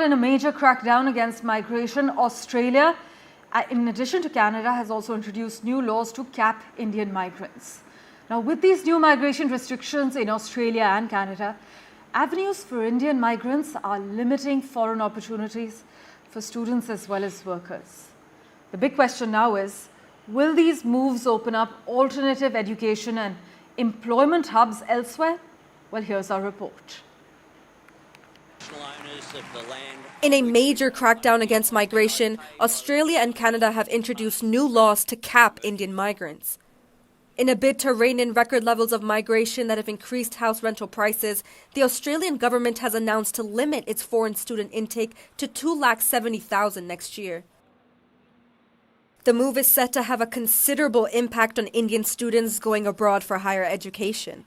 In a major crackdown against migration, Australia, in addition to Canada, has also introduced new laws to cap Indian migrants. Now, with these new migration restrictions in Australia and Canada, avenues for Indian migrants are limiting foreign opportunities for students as well as workers. The big question now is, will these moves open up alternative education and employment hubs elsewhere? Well, here's our report. In a major crackdown against migration, Australia and Canada have introduced new laws to cap Indian migrants. In a bid to rein in record levels of migration that have increased house rental prices, the Australian government has announced to limit its foreign student intake to 270,000 next year. The move is set to have a considerable impact on Indian students going abroad for higher education.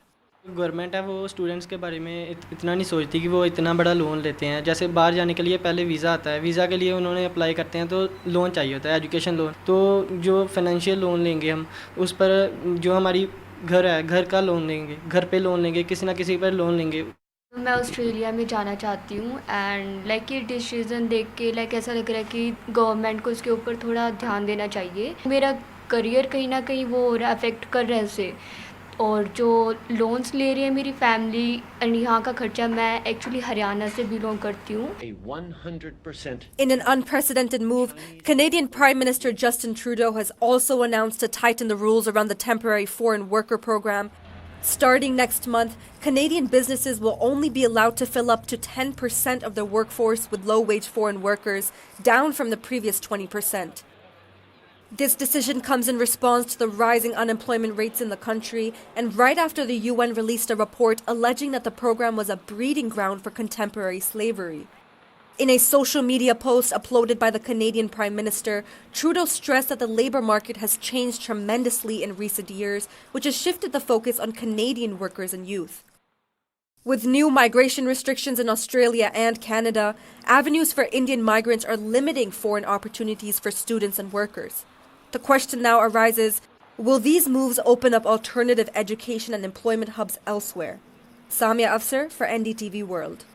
Government है वो students के बारे में इतना नहीं सोचती कि वो इतना बड़ा लोन लेते हैं। जैसे बाहर जाने के लिए पहले वीज़ा आता है, वीज़ा के लिए उन्होंने अप्लाई करते हैं तो लोन चाहिए होता है, एजुकेशन लोन। तो जो फाइनेंशियल लोन लेंगे हम, उस पर जो हमारी घर है, घर का लोन लेंगे, घर पे लोन लेंगे, किसी ना किसी पर लोन लेंगे। मैं ऑस्ट्रेलिया में जाना चाहती हूँ एंड ये डिसीजन देख के ऐसा लग रहा है कि गवर्नमेंट को इसके ऊपर थोड़ा ध्यान देना चाहिए। मेरा करियर कहीं ना कहीं वो अफेक्ट कर रहा है उससे, और जो लोन्स ले रही है मेरी फैमिली और यहाँ का खर्चा, मैं एक्चुअली हरियाणा से बिलोंग करती हूँ। In an unprecedented move, Canadian Prime Minister Justin Trudeau has also announced to tighten the rules around the temporary foreign worker program. Starting next month, Canadian businesses will only be allowed to fill up to 10% of their workforce with low-wage foreign workers, down from the previous 20%. This decision comes in response to the rising unemployment rates in the country and right after the UN released a report alleging that the program was a breeding ground for contemporary slavery. In a social media post uploaded by the Canadian Prime Minister, Trudeau stressed that the labour market has changed tremendously in recent years, which has shifted the focus on Canadian workers and youth. With new migration restrictions in Australia and Canada, avenues for Indian migrants are limiting foreign opportunities for students and workers. The question now arises, will these moves open up alternative education and employment hubs elsewhere? Samia Afsar for NDTV World.